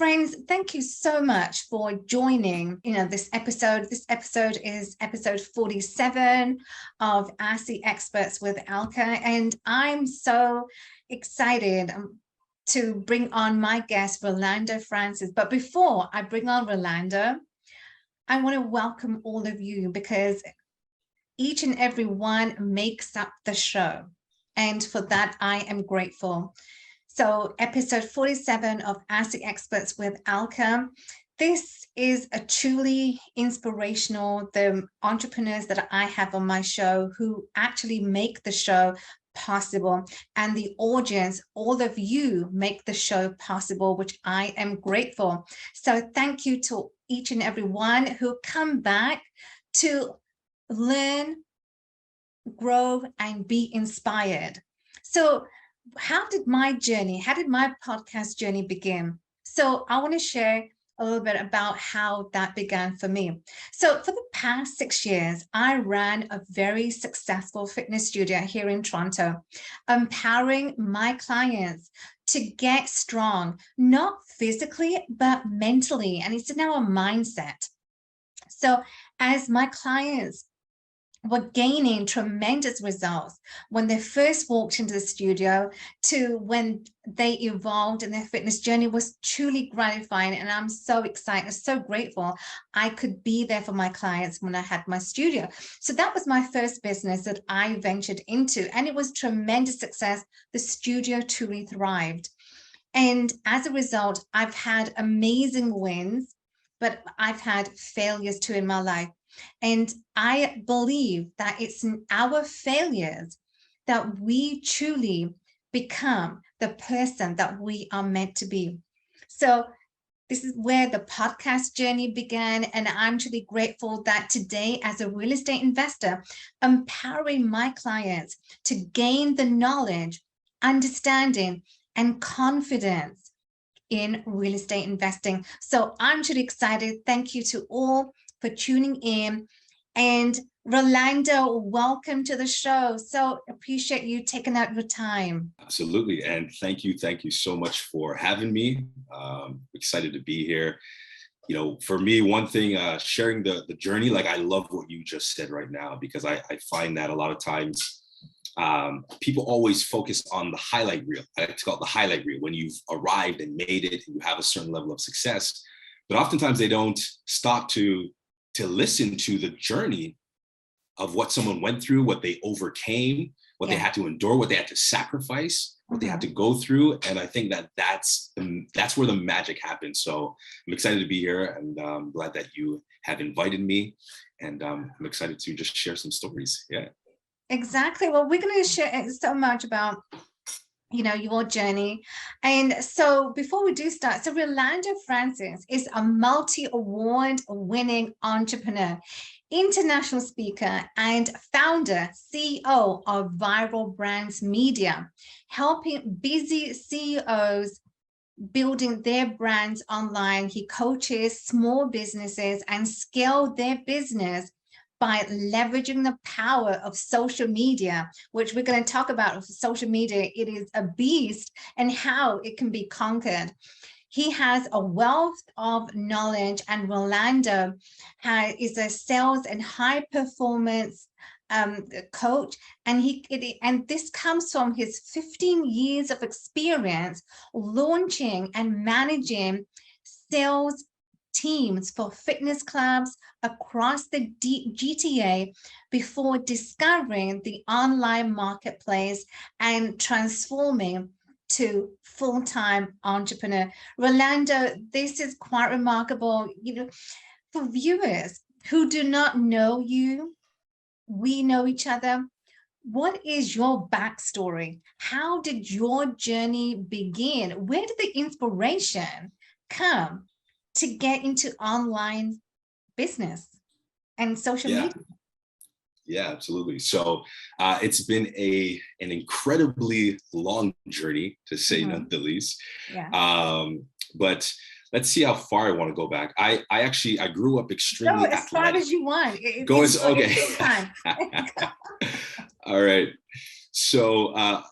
Friends, thank you so much for joining, this episode. This episode is episode 47 of Ask the Experts with Alka, and I'm so excited to bring on my guest, Rolando Francis. But before I bring on Rolando, I want to welcome all of you because each and every one makes up the show. And for that, I am grateful. So episode 47 of Ask the Experts with Alka. This is a truly inspirational, the entrepreneurs that I have on my show who actually make the show possible, and the audience, all of you make the show possible, which I am grateful. So thank you to each and every one who come back to learn, grow, and be inspired. So how did my podcast journey begin? So I want to share a little bit about how that began for me. So for the past 6 years, I ran a very successful fitness studio here in Toronto, empowering my clients to get strong, not physically, but mentally. And it's now a mindset. So as my clients were gaining tremendous results when they first walked into the studio to when they evolved in their fitness journey was truly gratifying. And I'm so excited, so grateful I could be there for my clients when I had my studio. So that was my first business that I ventured into, and it was tremendous success. The studio truly thrived. And as a result, I've had amazing wins, but I've had failures too in my life. And I believe that it's in our failures that we truly become the person that we are meant to be. So this is where the podcast journey began. And I'm truly grateful that today, as a real estate investor, empowering my clients to gain the knowledge, understanding, and confidence in real estate investing. So I'm truly excited. Thank you to all for tuning in. And Rolando, welcome to the show. So appreciate you taking out your time. Absolutely. And thank you so much for having me. Excited to be here. For me, one thing, sharing the journey, like I love what you just said right now, because I find that a lot of times people always focus on the highlight reel. I like to call it the highlight reel, when you've arrived and made it and you have a certain level of success. But oftentimes they don't stop to listen to the journey of what someone went through, what they overcame, what they had to endure, what they had to sacrifice, what they had to go through. And I think that's where the magic happens. So I'm excited to be here, and I'm glad that you have invited me. And I'm excited to just share some stories. Yeah. Exactly. Well, we're going to share so much about your journey. And so before we do start, so Rolando Francis is a multi-award winning entrepreneur, international speaker, and founder, CEO of Viral Brands Media, helping busy CEOs building their brands online. He coaches small businesses and scale their business by leveraging the power of social media, which we're going to talk about. Social media, it is a beast, and how it can be conquered. He has a wealth of knowledge, and Rolando is a sales and high performance coach, and this comes from his 15 years of experience launching and managing sales teams for fitness clubs across the GTA before discovering the online marketplace and transforming to full-time entrepreneur. Rolando, this is quite remarkable. For viewers who do not know you, we know each other. What is your backstory? How did your journey begin? Where did the inspiration come to get into online business and social media? Yeah, absolutely. So it's been an incredibly long journey, to say the least. Yeah. But let's see how far I want to go back. I grew up extremely athletic. As far as you want. Okay. All right. So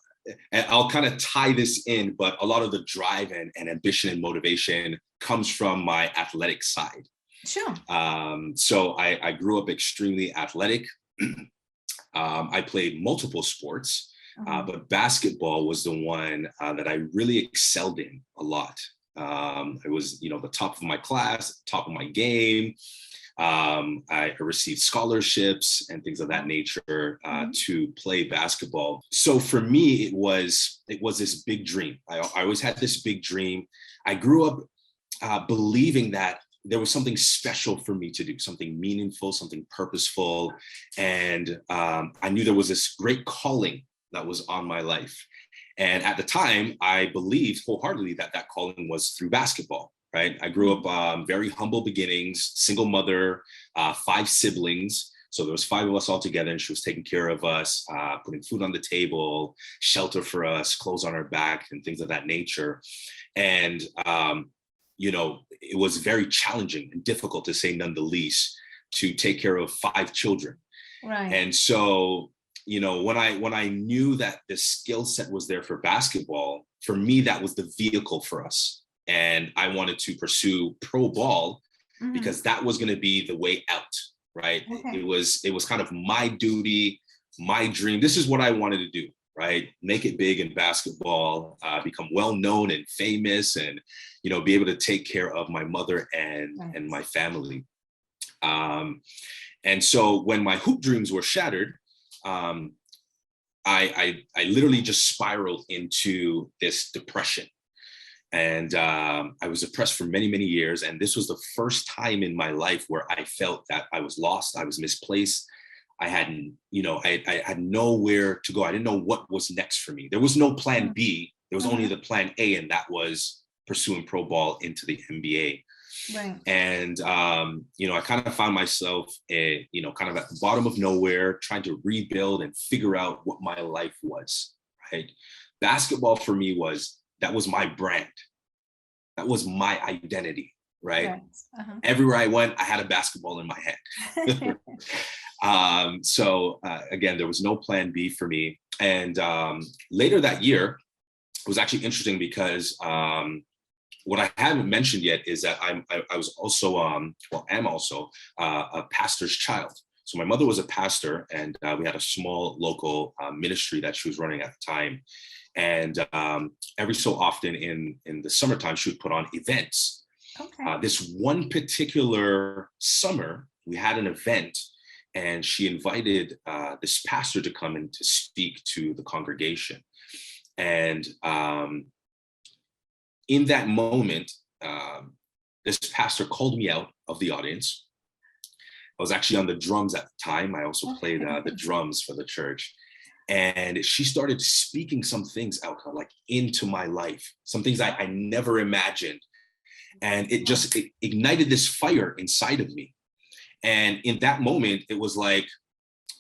and I'll kind of tie this in, but a lot of the drive and ambition and motivation comes from my athletic side. Sure. So I grew up extremely athletic. I played multiple sports, but basketball was the one that I really excelled in a lot. I was, the top of my class, top of my game. I received scholarships and things of that nature to play basketball. So for me, it was this big dream. I always had this big dream. I grew up believing that there was something special for me to do, something meaningful, something purposeful. And I knew there was this great calling that was on my life. And at the time, I believed wholeheartedly that that calling was through basketball, right? I grew up very humble beginnings, single mother, 5 siblings. So there was 5 of us all together, and she was taking care of us, putting food on the table, shelter for us, clothes on our back, and things of that nature. And it was very challenging and difficult, to say none the least, to take care of 5 children. Right. And so, when I knew that the skill set was there for basketball, for me, that was the vehicle for us. And I wanted to pursue pro ball because that was going to be the way out, right? Okay. It was kind of my duty, my dream. This is what I wanted to do, right? Make it big in basketball, become well known and famous, and be able to take care of my mother and my family. And so when my hoop dreams were shattered, I literally just spiraled into this depression. And I was depressed for many, many years. And this was the first time in my life where I felt that I was lost, I was misplaced. I had nowhere to go. I didn't know what was next for me. There was no plan B. There was only the plan A, and that was pursuing pro ball into the NBA. Right. And, I kind of found myself, kind of at the bottom of nowhere, trying to rebuild and figure out what my life was, right? Basketball for me that was my brand. That was my identity, right? Everywhere I went, I had a basketball in my hand. So again, there was no plan B for me. And later that year, it was actually interesting because what I haven't mentioned yet is that I was also, am also a pastor's child. So my mother was a pastor, and we had a small local ministry that she was running at the time. And every so often in the summertime, she would put on events. Okay. This one particular summer, we had an event, and she invited this pastor to come and to speak to the congregation. And in that moment, this pastor called me out of the audience. I was actually on the drums at the time. I also played the drums for the church. And she started speaking some things, Alka, like into my life, some things I never imagined. And it ignited this fire inside of me. And in that moment, it was like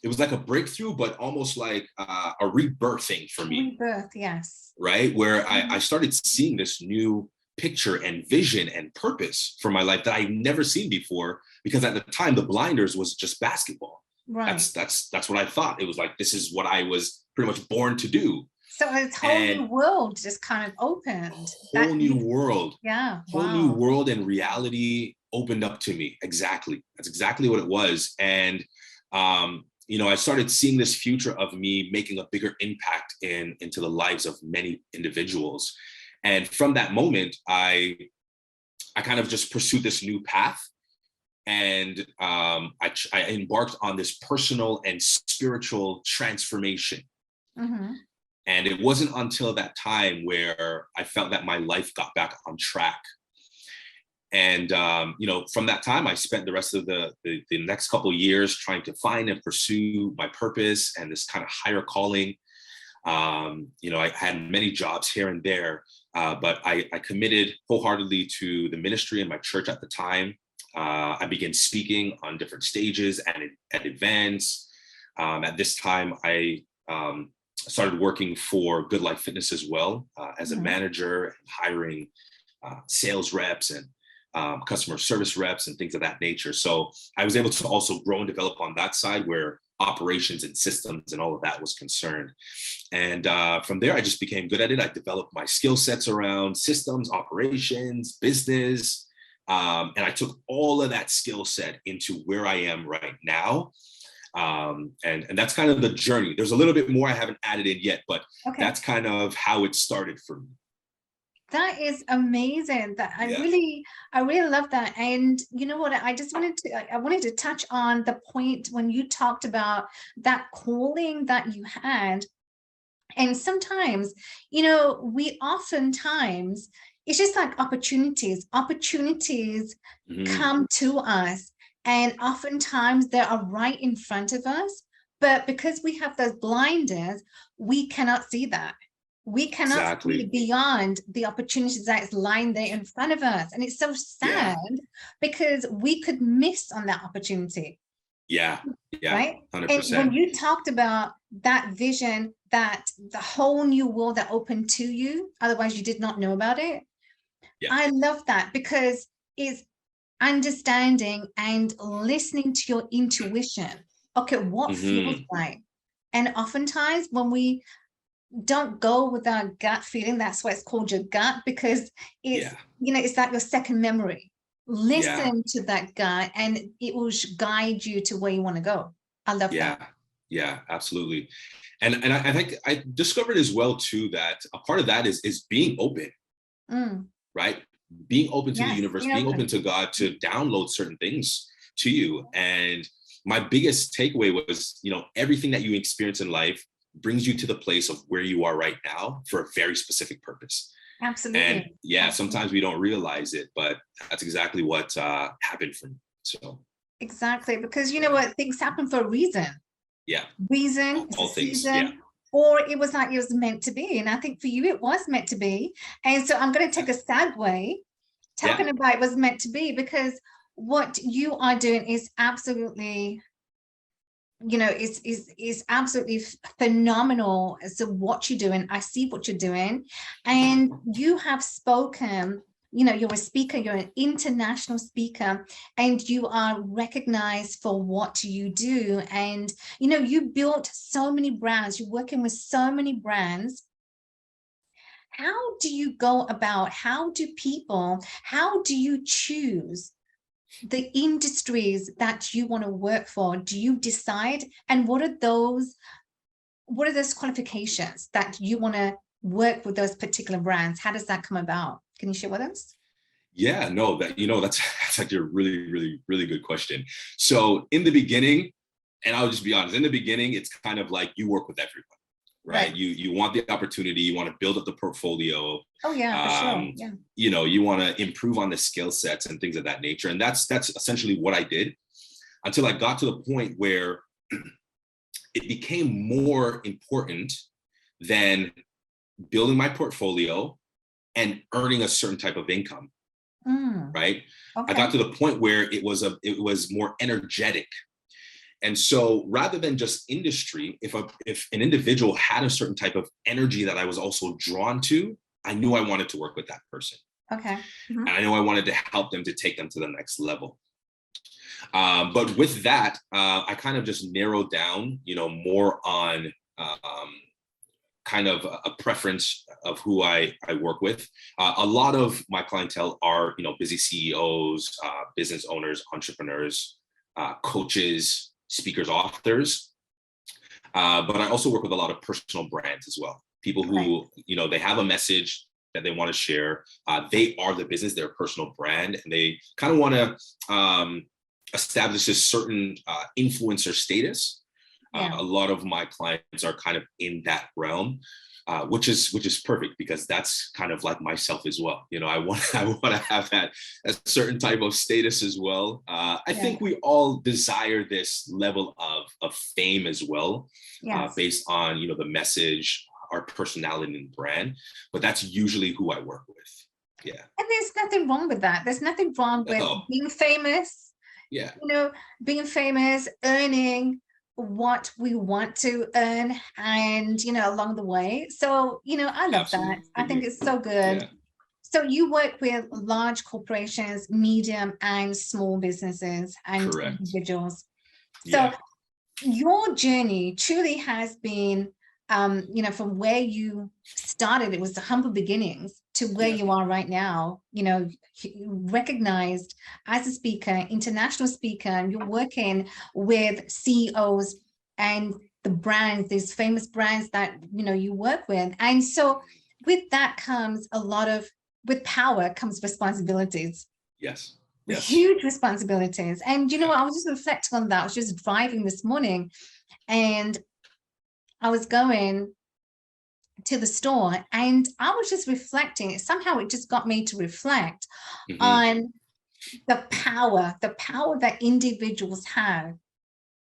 a breakthrough, but almost like a rebirthing for me. Rebirth, yes. Right? Where I started seeing this new picture and vision and purpose for my life that I'd never seen before, because at the time, the blinders was just basketball. Right. That's what I thought. It was like, this is what I was pretty much born to do. So a whole new world just kind of opened. Whole new world. Yeah. Whole new world and reality opened up to me. Exactly. That's exactly what it was. And, I started seeing this future of me making a bigger impact into the lives of many individuals. And from that moment, I kind of just pursued this new path. And I embarked on this personal and spiritual transformation. And it wasn't until that time where I felt that my life got back on track. And, from that time, I spent the rest of the next couple of years trying to find and pursue my purpose and this kind of higher calling. I had many jobs here and there, but I committed wholeheartedly to the ministry in my church at the time. I began speaking on different stages and at events. At this time, I started working for Good Life Fitness as well, as a manager, hiring sales reps and customer service reps and things of that nature. So I was able to also grow and develop on that side, where operations and systems and all of that was concerned. And from there, I just became good at it. I developed my skill sets around systems, operations, business. And I took all of that skill set into where I am right now. And that's kind of the journey. There's a little bit more I haven't added in yet, but that's kind of how it started for me. That is amazing. That I really love that. And you know what? I wanted to touch on the point when you talked about that calling that you had. And sometimes, we oftentimes, it's just like opportunities come to us. And oftentimes they are right in front of us. But because we have those blinders, we cannot see that. We cannot see beyond the opportunities that is lying there in front of us. And it's so sad because we could miss on that opportunity. Yeah. Right. 100%. And when you talked about that vision, that the whole new world that opened to you, otherwise you did not know about it. I love that because it's understanding and listening to your intuition. Okay, what feels right? And oftentimes when we don't go with our gut feeling, that's why it's called your gut, because it's it's like your second memory. Listen to that gut and it will guide you to where you want to go. I love that. Yeah, absolutely. And I think I discovered as well too that a part of that is being open, right? Being open to the universe, being open to God to download certain things to you. And my biggest takeaway was, everything that you experience in life brings you to the place of where you are right now for a very specific purpose. Absolutely. And sometimes we don't realize it, but that's exactly what happened for me. So exactly, because you know what, things happen for a reason. Reason, all things, season, or it was like it was meant to be. And I think for you it was meant to be. And so I'm going to take a segue talking about it was meant to be, because what you are doing is absolutely is absolutely phenomenal. So what you're doing, I see what you're doing, and you have spoken, you're a speaker, you're an international speaker, and you are recognized for what you do. And you built so many brands, you're working with so many brands. How do you go about, how do you choose the industries that you want to work for? Do you decide, and what are those qualifications that you want to work with those particular brands? How does that come about? Can you share with us? Yeah, no, that's like a really, really, really good question. So in the beginning, and I'll just be honest, in the beginning, it's kind of like you work with everyone, right? You want the opportunity, you want to build up the portfolio. Oh yeah, for sure. Yeah. You want to improve on the skill sets and things of that nature. And that's essentially what I did until I got to the point where it became more important than building my portfolio and earning a certain type of income. Right. Okay. I got to the point where it was more energetic. And so rather than just industry, if an individual had a certain type of energy that I was also drawn to, I knew I wanted to work with that person. Okay. And I knew I wanted to help them to take them to the next level. But with that, I kind of just narrowed down, more on kind of a preference of who I work with. A lot of my clientele are, busy CEOs, business owners, entrepreneurs, coaches, speakers, authors. But I also work with a lot of personal brands as well. People who, they have a message that they want to share. They are the business, they're a personal brand, and they kind of want to establish this certain influencer status. A lot of my clients are kind of in that realm, which is perfect, because that's kind of like myself as well. I want to have that a certain type of status as well. I think we all desire this level of fame as well, based on the message, our personality and brand. But that's usually who I work with. Yeah. And there's nothing wrong with that. There's nothing wrong with being famous. Yeah. Being famous, earning what we want to earn, and along the way. So I love that. I think it's so good. So you work with large corporations, medium and small businesses and individuals. So your journey truly has been, from where you started, it was the humble beginnings, to where Yeah. you are right now, recognized as a speaker, international speaker, and you're working with CEOs and the brands, these famous brands that, you work with. And so with that comes with power comes responsibilities. Yes. Yes. Huge responsibilities. And Yeah. I was just reflecting on that. I was just driving this morning and I was going to the store and I was just reflecting. Somehow it just got me to reflect Hmm. on the power that individuals have.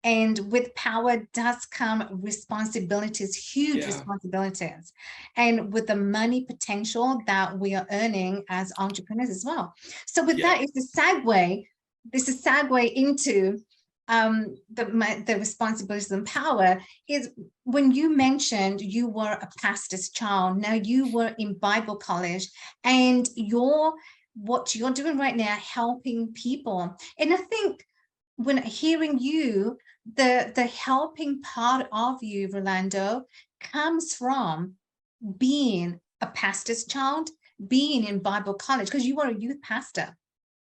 And with power does come responsibilities, huge Yeah. responsibilities, and with the money potential that we are earning as entrepreneurs as well. So with Yeah. that, it's a segue. This is a segue into the responsibilities and power. Is when you mentioned you were a pastor's child. Now you were in Bible college, and what you're doing right now, helping people. And I think when hearing you, the helping part of you, Rolando, comes from being a pastor's child, being in Bible college, because you were a youth pastor.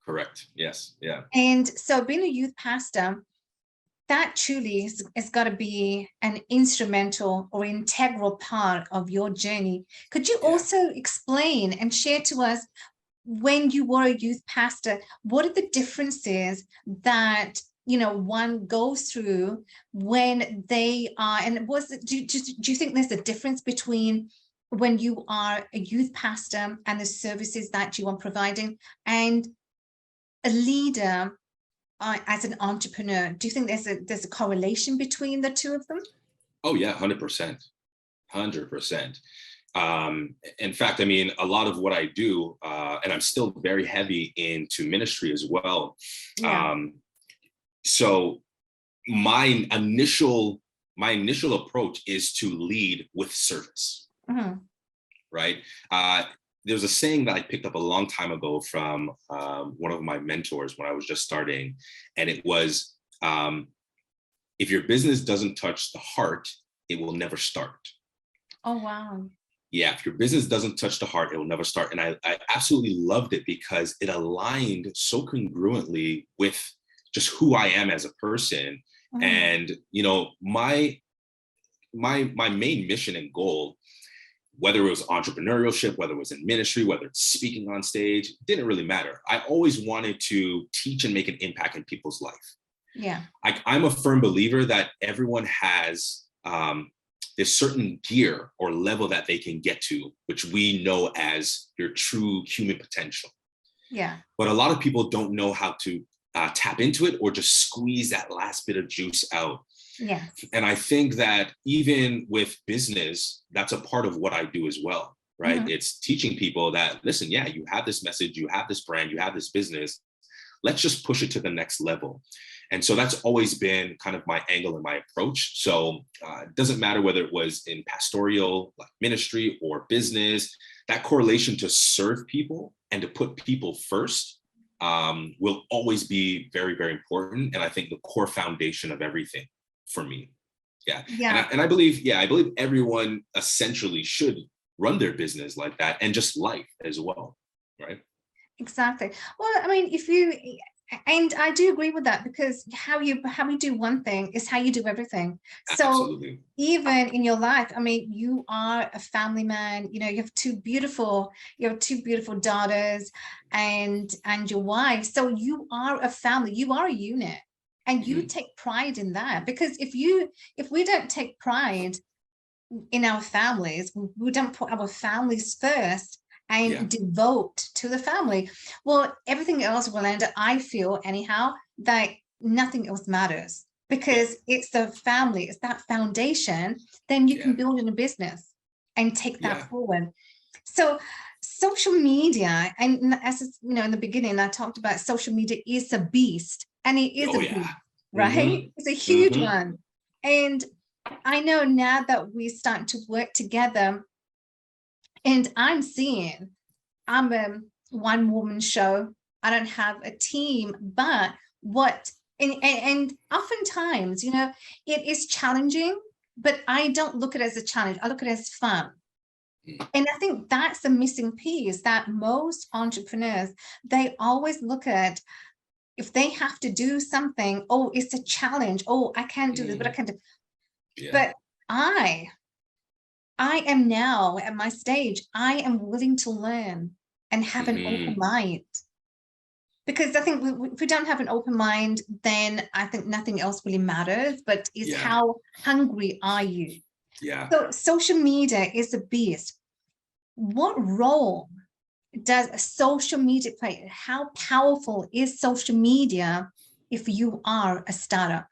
Correct. Yes. Yeah. And so being a youth pastor, that truly is got to be an instrumental or integral part of your journey. Could you Yeah. also explain and share to us, when you were a youth pastor, what are the differences that one goes through when they are, and do you think there's a difference between when you are a youth pastor and the services that you are providing, and a leader as an entrepreneur? Do you think there's a correlation between the two of them? Oh yeah. 100%. 100%. In fact, I mean, a lot of what I do, and I'm still very heavy into ministry as well. Yeah. Um, so my initial approach is to lead with service, Mhm. right? There's a saying that I picked up a long time ago from one of my mentors when I was just starting, and it was, if your business doesn't touch the heart, it will never start. Oh, wow. Yeah, if your business doesn't touch the heart, it will never start. And I absolutely loved it because it aligned so congruently with just who I am as a person. Mhm. And my main mission and goal, whether it was entrepreneurship, whether it was in ministry, whether it's speaking on stage, didn't really matter. I always wanted to teach and make an impact in people's life. Yeah. I'm a firm believer that everyone has this certain gear or level that they can get to, which we know as your true human potential. Yeah. But a lot of people don't know how to tap into it or just squeeze that last bit of juice out. Yeah. And I think that even with business, that's a part of what I do as well, right? Mhm. It's teaching people that, listen, yeah, you have this message, you have this brand, you have this business. Let's just push it to the next level. And so that's always been kind of my angle and my approach. So it doesn't matter whether it was in pastoral, like ministry, or business, that correlation to serve people and to put people first will always be very, very important. And I think the core foundation of everything for me. Yeah. Yeah. And I believe, yeah, I believe everyone essentially should run their business like that, and just life as well. Right. Exactly. Well, I mean, and I do agree with that, because how we do one thing is how you do everything. So Absolutely. even in your life, I mean, you are a family man, you have you have two beautiful daughters and your wife. So you are a family, you are a unit, and you Mhm. take pride in that. Because if we don't take pride in our families, we don't put our families first Yeah. and devote to the family, well, everything else will end up, I feel anyhow, that nothing else matters, Yeah. because it's the family, it's that foundation. Then you Yeah. can build in a business and take that Yeah. forward. So social media, and as in the beginning I talked about, social media is a beast, and it is Oh a yeah. beast, right? Mm-hmm. It's a huge Mm-hmm. one. And I know now that we start to work together, and I'm a one woman show. I don't have a team, but what And oftentimes, it is challenging, but I don't look at it as a challenge. I look at it as fun. And I think that's the missing piece, that most entrepreneurs, they always look at, if they have to do something, oh, it's a challenge. Oh, I can't do this, but I can do. Yeah. But I am now at my stage, I am willing to learn and have an open mind. Because I think if we don't have an open mind, then I think nothing else really matters, but is how hungry are you? Yeah. So social media is a beast. What role does social media play? How powerful is social media if you are a startup?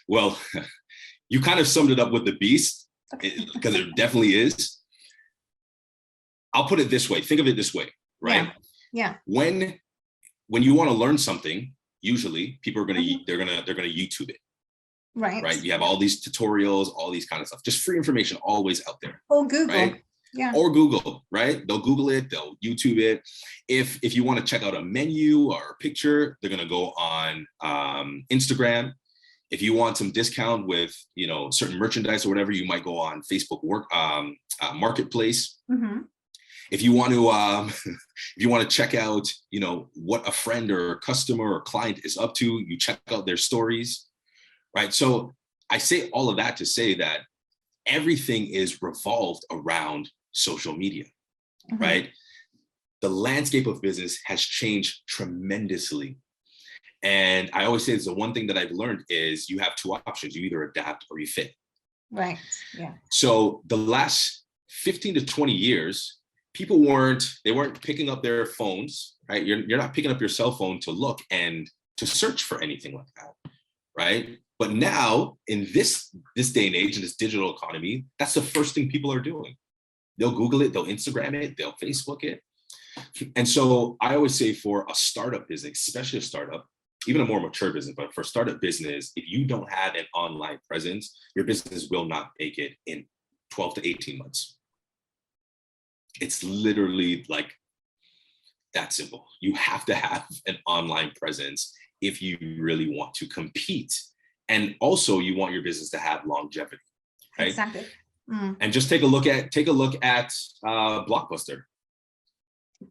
Well, you kind of summed it up with the beast, because it definitely is. I'll put it this way. Think of it this way, right? Yeah. When you want to learn something, usually people are gonna they're gonna YouTube it. Right. You have all these tutorials, all these kind of stuff, just free information always out there. Or Google. Right? Yeah. Or Google, right? They'll Google it, they'll YouTube it. If you want to check out a menu or a picture, they're gonna go on Instagram. If you want some discount with certain merchandise or whatever, you might go on Facebook Marketplace. If you want to check out what a friend or customer or client is up to, you check out their stories. Right. So I say all of that to say that everything is revolved around social media. Right. The landscape of business has changed tremendously. And I always say it's the one thing that I've learned is you have two options. You either adapt or you fit. Right. Yeah. So the last 15 to 20 years, people weren't picking up their phones, right? You're not picking up your cell phone to look and to search for anything like that. Right. But now in this day and age, in this digital economy, that's the first thing people are doing. They'll Google it, they'll Instagram it, they'll Facebook it. And so I always say for a startup business, especially a startup, even a more mature business, but for startup business, if you don't have an online presence, your business will not make it in 12 to 18 months. It's literally like that simple. You have to have an online presence if you really want to compete. And also you want your business to have longevity, right? Exactly. And just take a look at Blockbuster.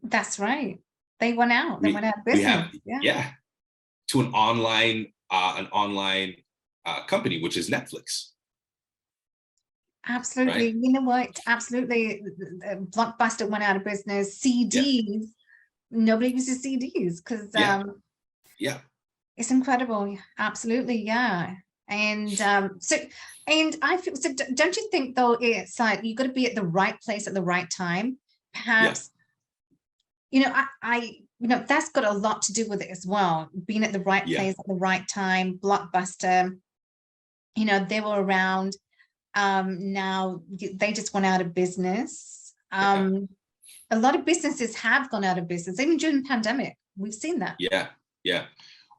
That's right. They went out. They went out of business. To an online company, which is Netflix. Absolutely. Right? You know what? Absolutely. Blockbuster went out of business. CDs. Nobody uses CDs because it's incredible. Absolutely. Yeah. And and I feel so. Don't you think though, it's like you got to be at the right place at the right time? Perhaps, I that's got a lot to do with it as well. Being at the right place at the right time. Blockbuster, they were around. Now they just went out of business. A lot of businesses have gone out of business, even during the pandemic. We've seen that. Yeah.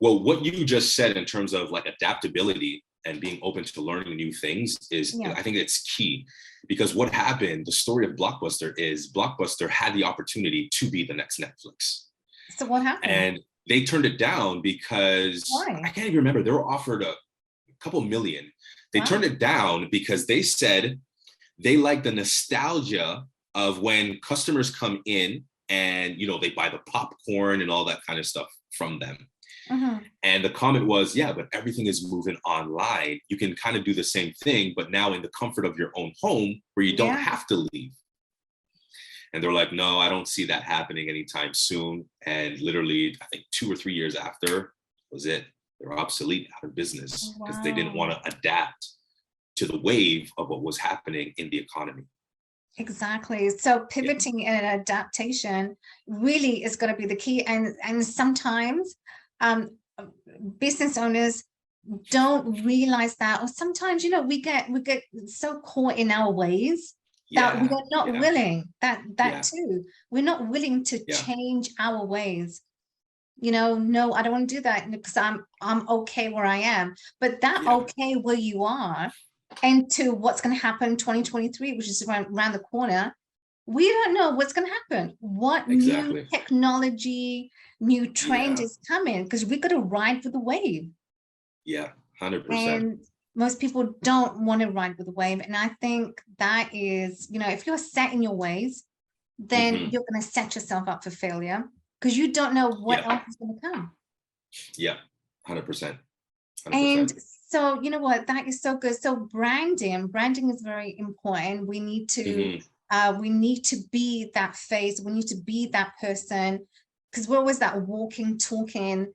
Well, what you just said in terms of like adaptability and being open to learning new things is, I think it's key, because what happened, the story of Blockbuster is Blockbuster had the opportunity to be the next Netflix. So what happened? And they turned it down because I can't even remember. They were offered a couple million. They turned it down because they said they like the nostalgia of when customers come in and, they buy the popcorn and all that kind of stuff from them. And the comment was, but everything is moving online. You can kind of do the same thing, but now in the comfort of your own home where you don't have to leave. And they're like, no, I don't see that happening anytime soon. And literally, I think 2 or 3 years after was it. They're obsolete, out of business, because they didn't want to adapt to the wave of what was happening in the economy. Exactly. So pivoting and adaptation really is going to be the key. And sometimes business owners don't realize that, or sometimes we get so caught in our ways that we are not willing. That too, we're not willing to change our ways. No, I don't want to do that because I'm okay where I am. But that okay where you are, and to what's going to happen 2023, which is around the corner, We don't know what's going to happen. What new Exactly. technology, new trend Yeah. is coming, because we got to ride with the wave. Yeah. 100%. And most people don't want to ride with the wave. And I think that is, if you're set in your ways, then Hmm. you're going to set yourself up for failure, because you don't know what Yeah. else is going to come. Yeah. 100%. And 100%. so, you know what, that is so good. So branding is very important. Hmm. We need to be that face. We need to be that person, because we're always that walking, talking Yeah.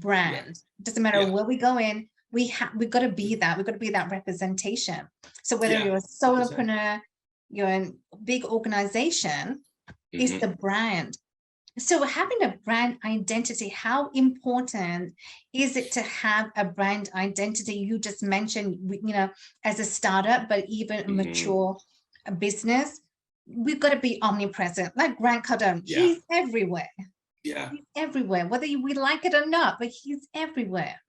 brand. Doesn't matter Yeah. where we go in, we've got to be that. We've got to be that representation. So whether Yeah. you're a 100%. solopreneur, you're in a big organization, it's Hmm. the brand. So having a brand identity, how important is it to have a brand identity? You just mentioned, as a startup, but even a Hmm. mature business, we've got to be omnipresent. Like Grant Cardone, Yeah. he's everywhere. Yeah. He's everywhere, whether we like it or not, but he's everywhere.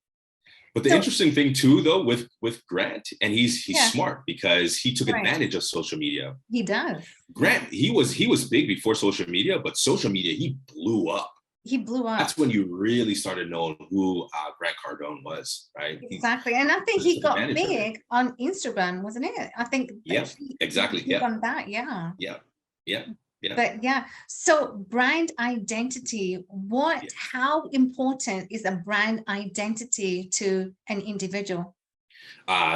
But the So interesting thing too, though, with Grant, and he's yeah, smart because he took right. advantage of social media. He does. Grant, he was big before social media, but social media, he blew up. He blew up. That's when you really started knowing who Grant Cardone was, right? He Exactly. And I think he took got advantage of it. big on Instagram, wasn't it? I think that Yeah, he was exactly. big Yeah, on that. Yeah. yeah, yeah, yeah, But yeah, so brand identity, yeah. how important is a brand identity to an individual?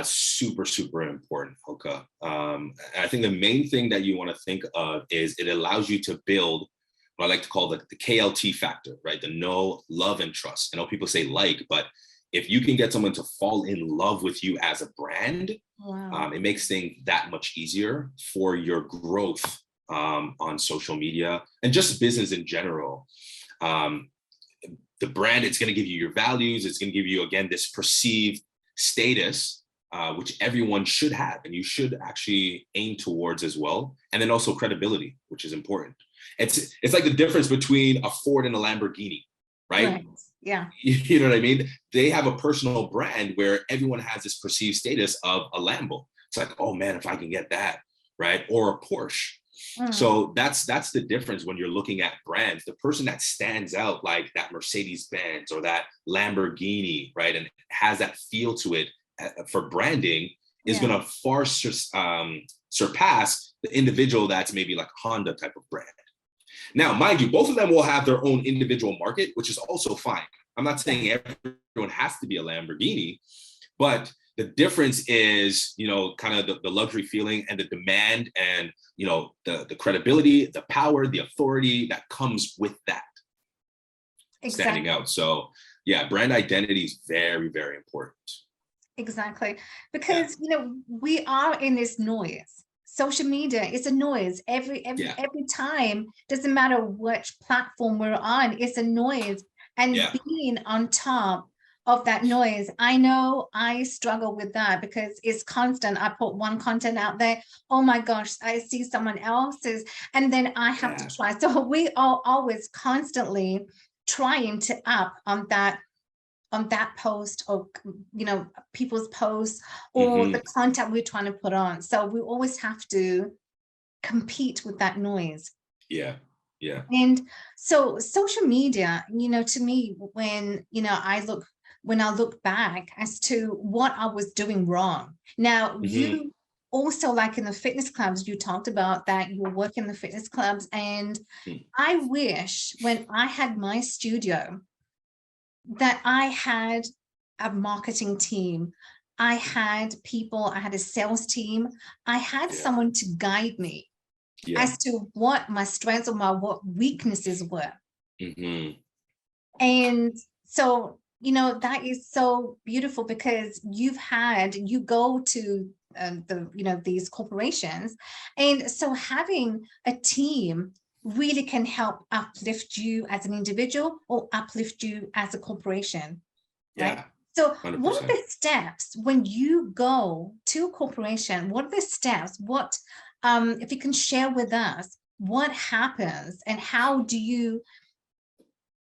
Super, super important, Hoka. I think the main thing that you want to think of is it allows you to build what I like to call the KLT factor, right? The know, love, and trust. I know people say like, but if you can get someone to fall in love with you as a brand, Wow. it makes things that much easier for your growth on social media and just business in general. Um, the brand, it's going to give you your values. It's going to give you, again, this perceived status, which everyone should have and you should actually aim towards as well. And then also credibility, which is important. It's like the difference between a Ford and a Lamborghini, right? Right. Yeah. You know what I mean? They have a personal brand where everyone has this perceived status of a Lambo. It's like, oh man, if I can get that, right? Or a Porsche. Mm, So that's the difference when you're looking at brands. The person that stands out, like that Mercedes Benz or that Lamborghini, right, and has that feel to it for branding, is yeah. going to far surpass the individual that's maybe like a Honda type of brand. Now, mind you, both of them will have their own individual market, which is also fine. I'm not Yeah. saying everyone has to be a Lamborghini, but the difference is, kind of the luxury feeling and the demand and, the credibility, the power, the authority that comes with that standing Exactly. out. So yeah, brand identity is very, very important. Exactly. Yeah. Because, we are in this noise. Social media is a noise. Yeah. Every time, doesn't matter which platform we're on, it's a noise. And Yeah. being on top of that noise, I know I struggle with that because it's constant. I put one content out there. Oh my gosh, I see someone else's, and then I have to Yeah. try. So we are always constantly trying to up on that post, or people's posts, or the Hmm. content we're trying to put on. So we always have to compete with that noise. Yeah. Yeah. And so social media, to me, when I look back as to what I was doing wrong. Now, Hmm. you also, like in the fitness clubs, you talked about that you work in the fitness clubs, and I wish when I had my studio that I had a marketing team. I had people, I had a sales team. I had Yeah. someone to guide me Yeah. as to what my strengths or what weaknesses were. Hmm. And so, that is so beautiful, because you go to these corporations. And so having a team really can help uplift you as an individual or uplift you as a corporation, right? Yeah. So what are 100%. the steps when you go to a corporation? What are the steps? If you can share with us, what happens and how do you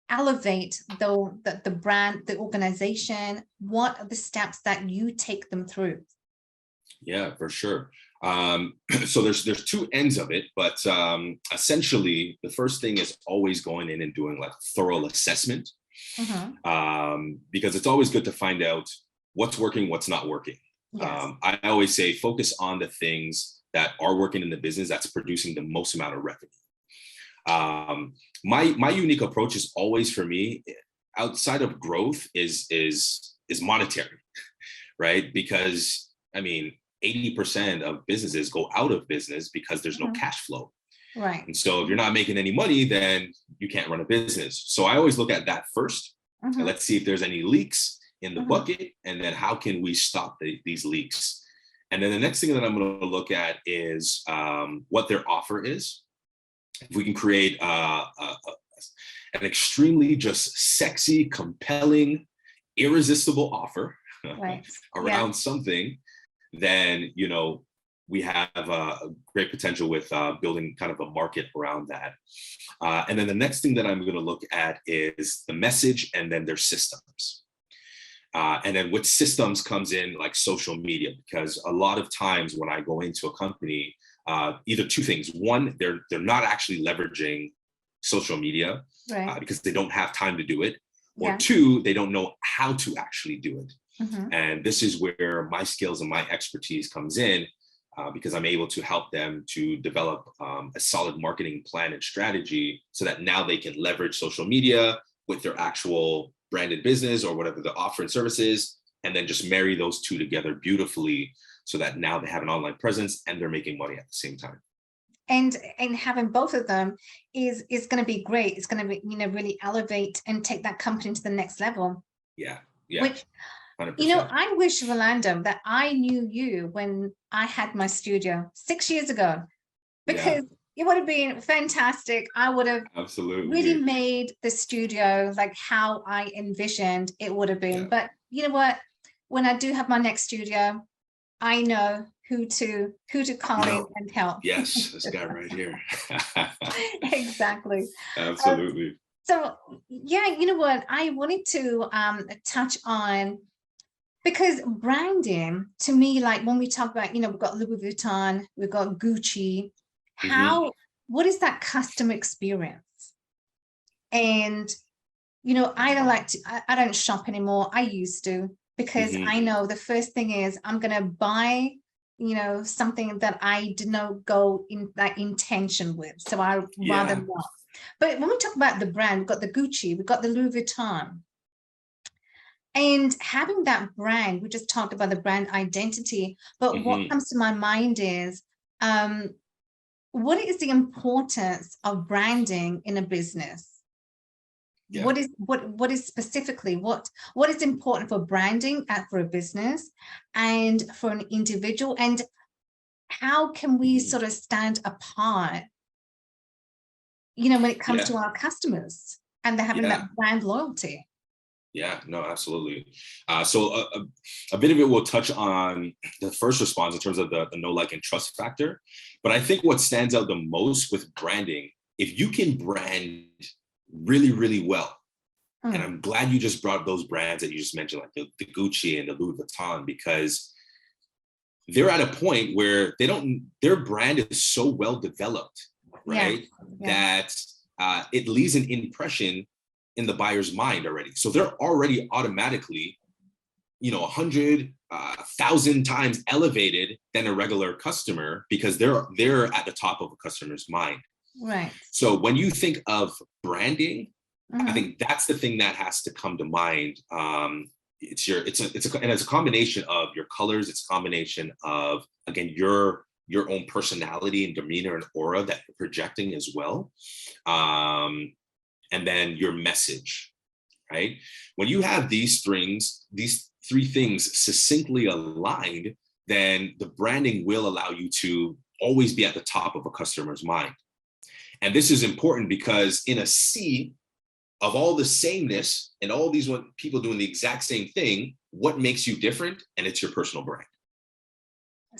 elevate the brand, the organization? What are the steps that you take them through? Yeah, for sure. So there's two ends of it, but essentially the first thing is always going in and doing like thorough assessment, because it's always good to find out what's working, what's not working. Yes. I always say focus on the things that are working in the business that's producing the most amount of revenue. My unique approach is always, for me, outside of growth, is monetary, right? Because I mean, 80% of businesses go out of business because there's no cash flow. Right. And so if you're not making any money, then you can't run a business. So I always look at that first. And let's see if there's any leaks in the bucket, and then how can we stop these leaks? And then the next thing that I'm going to look at is what their offer is. If we can create an extremely just sexy, compelling, irresistible offer around something, then, you know, we have a great potential with building kind of a market around that. And then the next thing that I'm going to look at is the message, and then their systems. And then with systems comes in like social media, because a lot of times when I go into a company, either two things. One, they're not actually leveraging social media because they don't have time to do it. Or two, they don't know how to actually do it. And this is where my skills and my expertise comes in, because I'm able to help them to develop a solid marketing plan and strategy, so that now they can leverage social media with their actual branded business or whatever the offer and service is, and then just marry those two together beautifully, so that now they have an online presence and they're making money at the same time. And having both of them is going to be great. It's going to be, you know, really elevate and take that company to the next level. Yeah. Which, 100%. you know, I wish, Rolando, that I knew you when I had my studio 6 years ago, because it would have been fantastic. I would have really made the studio like how I envisioned it would have been. But you know what? When I do have my next studio, I know who to call in and help. Yes, this guy right here. Exactly. Absolutely. So yeah, you know what? I wanted to touch on, because branding, to me, like when we talk about, you know, we've got Louis Vuitton, we've got Gucci, what is that customer experience? And, you know, I don't shop anymore. I used to, because I know the first thing is I'm going to buy, you know, something that I did not go in that intention with. So I rather not. But when we talk about the brand, we've got the Gucci, we've got the Louis Vuitton. And having that brand, we just talked about the brand identity, but what comes to my mind is, what is the importance of branding in a business? What is specifically, what is important for branding for a business and for an individual, and how can we sort of stand apart, you know, when it comes to our customers and they're having that brand loyalty? Yeah, no, absolutely. So a bit of it will touch on the first response in terms of the know, like, and trust factor. But I think what stands out the most with branding, if you can brand really, really well, and I'm glad you just brought those brands that you just mentioned, like the Gucci and the Louis Vuitton, because they're at a point where their brand is so well developed, right? That it leaves an impression in the buyer's mind already. So they're already automatically, you know, 100,000 times elevated than a regular customer, because they're at the top of a customer's mind. Right. So when you think of branding, I think that's the thing that has to come to mind. It's a combination of your colors. It's a combination of, again, your own personality and demeanor and aura that you're projecting as well. And then your message, right? When you have these three things succinctly aligned, then the branding will allow you to always be at the top of a customer's mind. And this is important because in a sea of all the sameness and all these people doing the exact same thing, what makes you different? And it's your personal brand.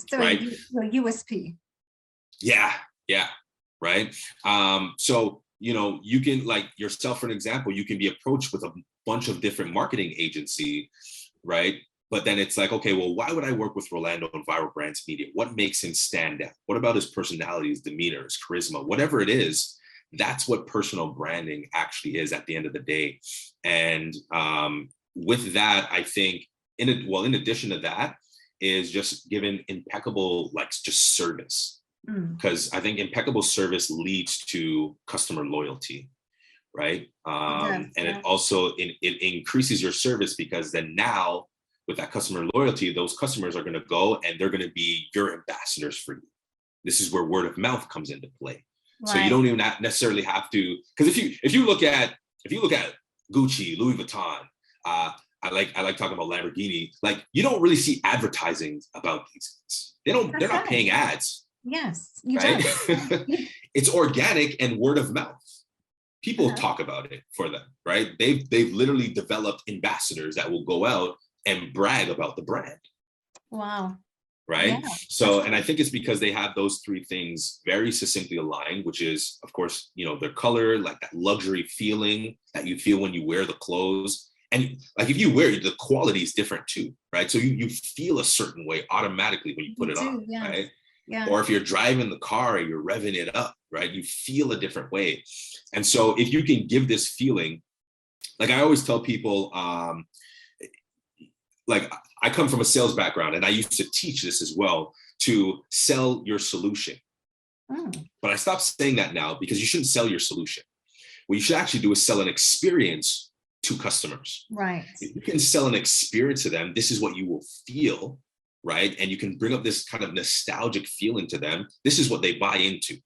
So right? Your USP. Yeah, right. So, you know, you can, like yourself, for an example, you can be approached with a bunch of different marketing agency, right? But then it's like, okay, well, why would I work with Rolando in Viral Brands Media? What makes him stand out? What about his personality, his demeanor, his charisma, whatever it is? That's what personal branding actually is at the end of the day. And with that, I think, in addition to that, is just giving impeccable, like, just service. Because I think impeccable service leads to customer loyalty, right? And it also it increases your service, because then now with that customer loyalty, those customers are going to go and they're going to be your ambassadors for you. This is where word of mouth comes into play. Right. So you don't even necessarily have to, because if you look at Gucci, Louis Vuitton, I like talking about Lamborghini. Like, you don't really see advertising about these things. They're not paying ads. Yes, you right? don't. It's organic and word of mouth. People talk about it for them, right? They've literally developed ambassadors that will go out and brag about the brand. Wow. Right. Yeah, so, and I think it's because they have those three things very succinctly aligned, which is, of course, their color, like that luxury feeling that you feel when you wear the clothes. And like, if you wear it, the quality is different too, right? So you feel a certain way automatically when you put it on, yes. Right? Yeah. Or if you're driving the car and you're revving it up, right? You feel a different way. And so if you can give this feeling, like I always tell people, like, I come from a sales background, and I used to teach this as well, to sell your solution. But I stopped saying that now, because you shouldn't sell your solution. What you should actually do is sell an experience to customers. Right. If you can sell an experience to them, this is what you will feel, right? And you can bring up this kind of nostalgic feeling to them. This is what they buy into,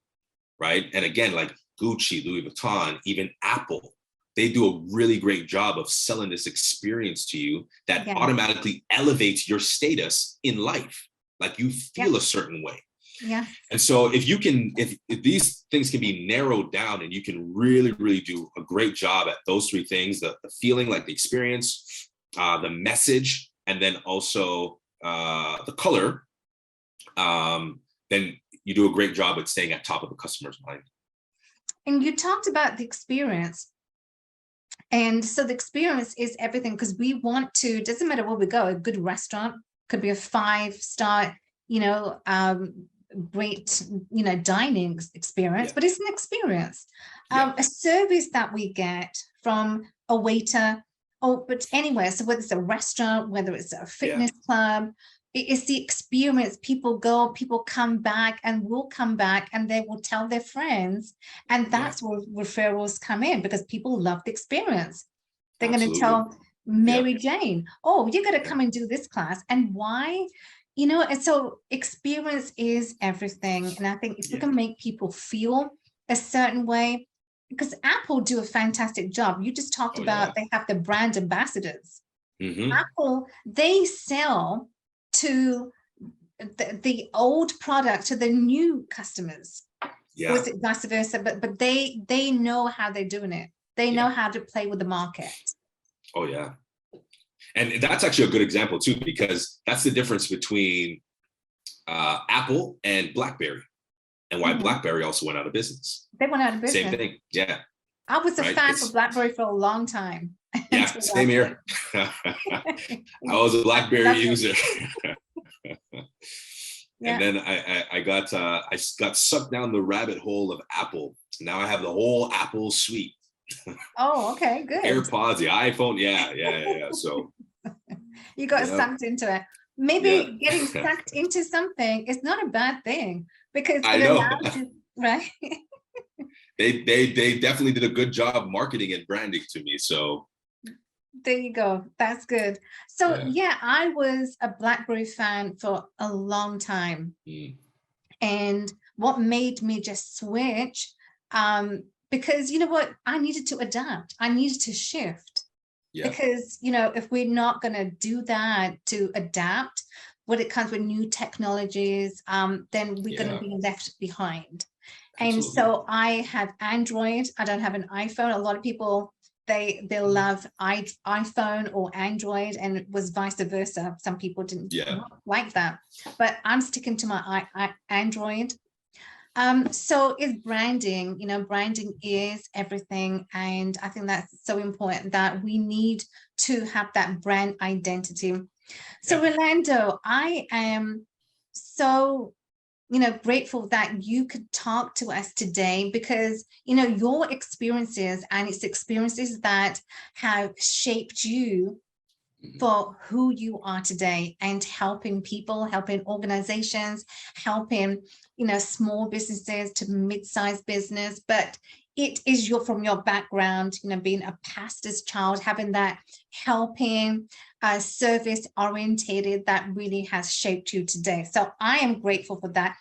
right? And again, like Gucci, Louis Vuitton, even Apple, they do a really great job of selling this experience to you that automatically elevates your status in life. Like, you feel a certain way. Yeah. And so if you can, if these things can be narrowed down, and you can really, really do a great job at those three things, the feeling, like the experience, the message, and then also the color, then you do a great job at staying at top of the customer's mind. And you talked about the experience. And so the experience is everything, because we want to, doesn't matter where we go, a good restaurant could be a 5-star, great, dining experience, but it's an experience. A service that we get from a waiter, but anywhere. So whether it's a restaurant, whether it's a fitness club, it's the experience. People go, people come back, and will come back, and they will tell their friends. And that's where referrals come in, because people love the experience. They're going to tell Mary Jane, oh, you're going to come and do this class. And why? And so experience is everything. And I think if we can make people feel a certain way, because Apple do a fantastic job. You just talked about they have the brand ambassadors. Apple, they sell to the old product to the new customers. Or is it vice versa? But they know how they're doing it. They know how to play with the market. Oh yeah. And that's actually a good example too, because that's the difference between Apple and BlackBerry, and why BlackBerry also went out of business. They went out of business. Same thing. Yeah. I was a fan for BlackBerry for a long time. Yeah, same here. I was a BlackBerry user. And then I got sucked down the rabbit hole of Apple. Now I have the whole Apple suite. Oh, okay, good. AirPods, the iPhone, yeah. So you got sucked into it. Maybe getting sucked into something is not a bad thing, because it allows you, right? They definitely did a good job marketing and branding to me. So there you go. That's good. So I was a BlackBerry fan for a long time. And what made me just switch, because you know what, I needed to adapt. I needed to shift. Because if we're not going to do that, to adapt when it comes with new technologies, then we're going to be left behind. Absolutely. And so I have Android. I don't have an iPhone. A lot of people, they love iPhone or Android, and it was vice versa. Some people didn't like that, but I'm sticking to my Android. So is branding. Branding is everything, and I think that's so important, that we need to have that brand identity. So Rolando, I am so grateful that you could talk to us today because, your experiences, and it's experiences that have shaped you for who you are today, and helping people, helping organizations, helping, small businesses to mid-sized business. But it is from your background, being a pastor's child, having that helping, service orientated, that really has shaped you today. So I am grateful for that.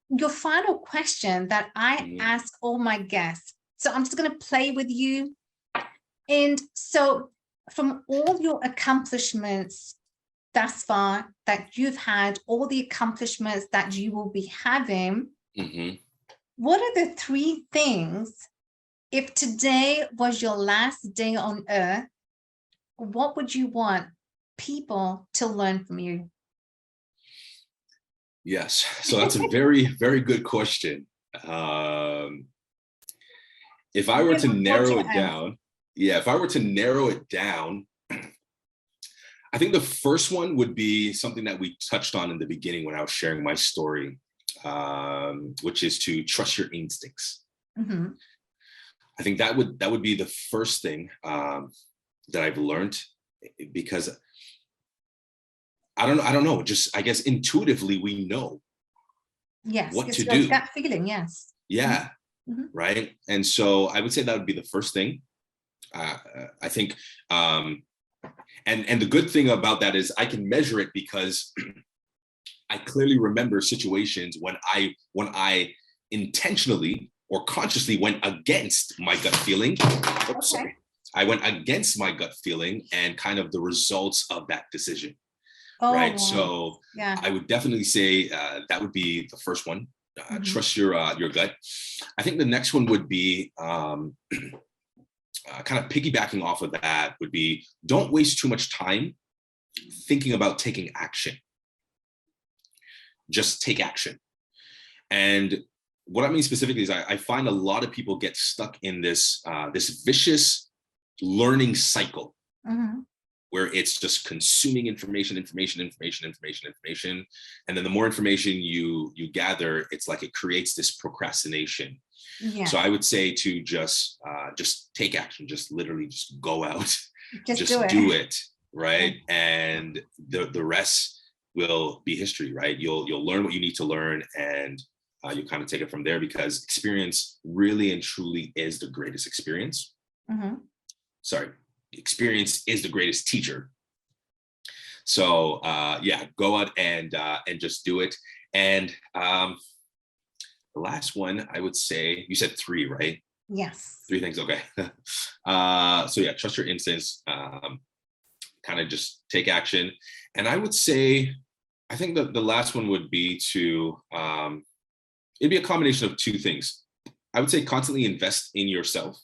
Your final question that I ask all my guests. So I'm just going to play with you. And so from all your accomplishments thus far that you've had, all the accomplishments that you will be having, what are the 3 things, if today was your last day on earth, what would you want people to learn from you? Yes, so that's a very, very good question. If I were to narrow it down, I think the first one would be something that we touched on in the beginning when I was sharing my story, which is to trust your instincts. I think that would be the first thing that I've learned, because I don't know, just I guess intuitively we know what to do. That feeling, yes. Yeah, right. And so I would say that would be the first thing. I think, and the good thing about that is I can measure it, because I clearly remember situations when I intentionally or consciously went against my gut feeling. Sorry. I went against my gut feeling and kind of the results of that decision. Right. So I would definitely say that would be the first one. Trust your gut. I think the next one would be kind of piggybacking off of that would be, don't waste too much time thinking about taking action. Just take action. And what I mean specifically is I find a lot of people get stuck in this this vicious learning cycle, where it's just consuming information. And then the more information you gather, it's like it creates this procrastination. So I would say to just take action, just literally just go out, just do it, right? And the rest will be history, right? You'll learn what you need to learn, and you kind of take it from there, because experience really and truly is the greatest experience. Experience is the greatest teacher. So go out and just do it. And the last one, I would say, you said 3, right? Yes. 3 things. Okay. Trust your instincts, kind of just take action. And I would say, I think the last one would be to, it'd be a combination of 2 things. I would say constantly invest in yourself,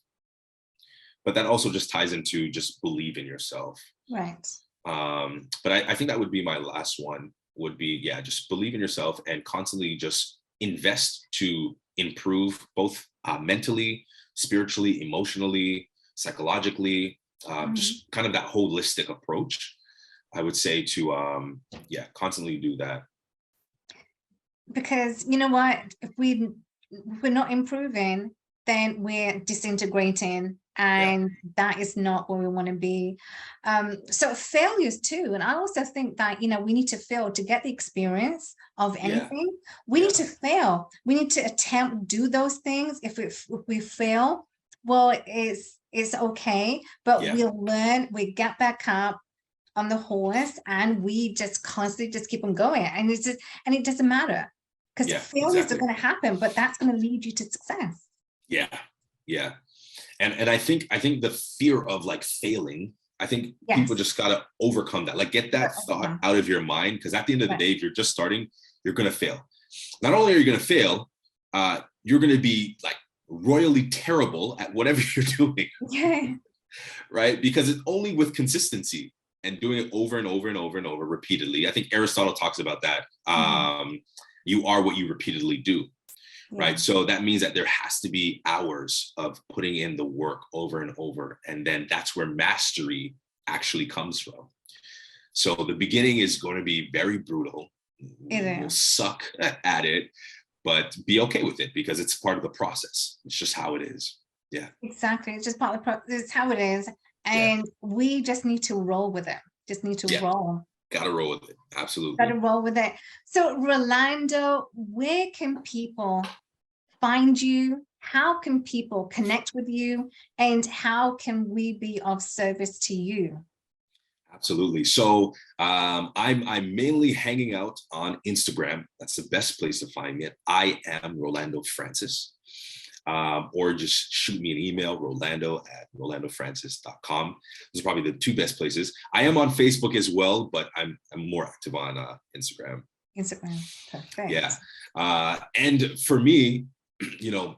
but that also just ties into just believe in yourself. Right. But I think that would be my last one, would be, just believe in yourself and constantly just invest to improve both mentally, spiritually, emotionally, psychologically, just kind of that holistic approach. I would say to, constantly do that. Because you know what, if we're not improving, then we're disintegrating, and that is not where we want to be. So failures too. And I also think that, we need to fail to get the experience of anything. We need to fail. We need to attempt, do those things. If we fail, well, it's okay, but we'll learn, we get back up on the horse, and we just constantly just keep on going. And it doesn't matter, because failures are going to happen, but that's going to lead you to success. Yeah. And I think the fear of like failing, I think people just got to overcome that, like get that thought out of your mind, because at the end of the day, if you're just starting, you're going to fail. Not only are you going to fail, you're going to be like royally terrible at whatever you're doing. Right? Because it's only with consistency and doing it over and over and over and over repeatedly. I think Aristotle talks about that. You are what you repeatedly do. Right. So that means that there has to be hours of putting in the work over and over. And then that's where mastery actually comes from. So the beginning is going to be very brutal. We'll suck at it, but be okay with it because it's part of the process. It's just how it is. Yeah. Exactly. It's just part of the process. It's how it is. And we just need to roll with it. Just need to roll. Gotta roll with it. Absolutely. Gotta roll with it. So Rolando, where can people find you? How can people connect with you? And how can we be of service to you? Absolutely. So I'm mainly hanging out on Instagram. That's the best place to find me. I am Rolando Francis. Or just shoot me an email, rolando@rolandofrancis.com. Those are probably the two best places. I am on Facebook as well, but I'm more active on Instagram. Instagram, perfect. Yeah. And for me, you know,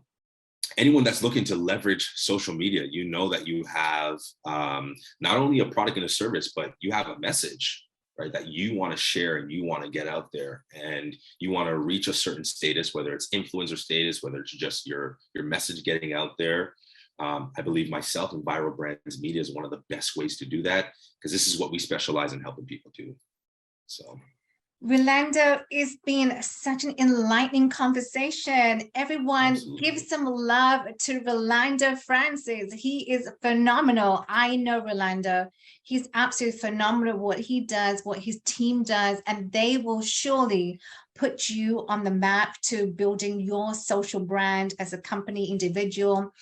anyone that's looking to leverage social media, you know that you have not only a product and a service, but you have a message, right, that you want to share and you want to get out there and you want to reach a certain status, whether it's influencer status, whether it's just your message getting out there. I believe myself and Viral Brands Media is one of the best ways to do that because this is what we specialize in helping people do. So. Rolando, it's been such an enlightening conversation. Everyone, give some love to Rolando Francis. He is phenomenal. I know Rolando. He's absolutely phenomenal what he does, what his team does, and they will surely put you on the map to building your social brand as a company individual.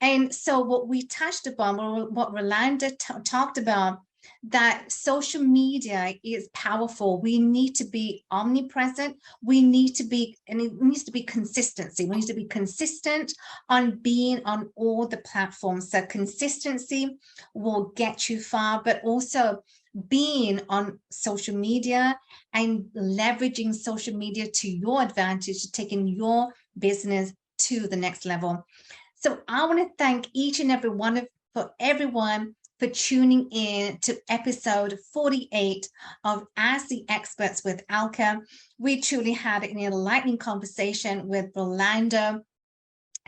And so what we touched upon, what Rolando talked about, that social media is powerful. We need to be omnipresent. We need to be, and it needs to be consistency. We need to be consistent on being on all the platforms. So consistency will get you far, but also being on social media and leveraging social media to your advantage, taking your business to the next level. So I want to thank each and every one of everyone for tuning in to episode 48 of Ask the Experts with Alka. We truly had an enlightening conversation with Rolando,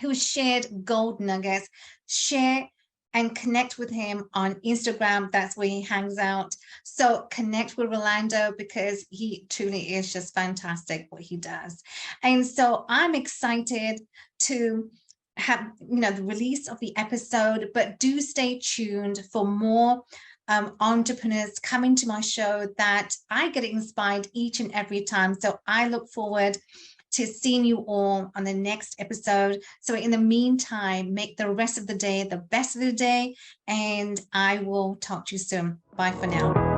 who shared gold nuggets. Share and connect with him on Instagram. That's where he hangs out. So connect with Rolando because he truly is just fantastic what he does. And so I'm excited to have the release of the episode, but do stay tuned for more entrepreneurs coming to my show that I get inspired each and every time. So I look forward to seeing you all on the next episode. So in the meantime, make the rest of the day the best of the day, and I will talk to you soon. Bye for now.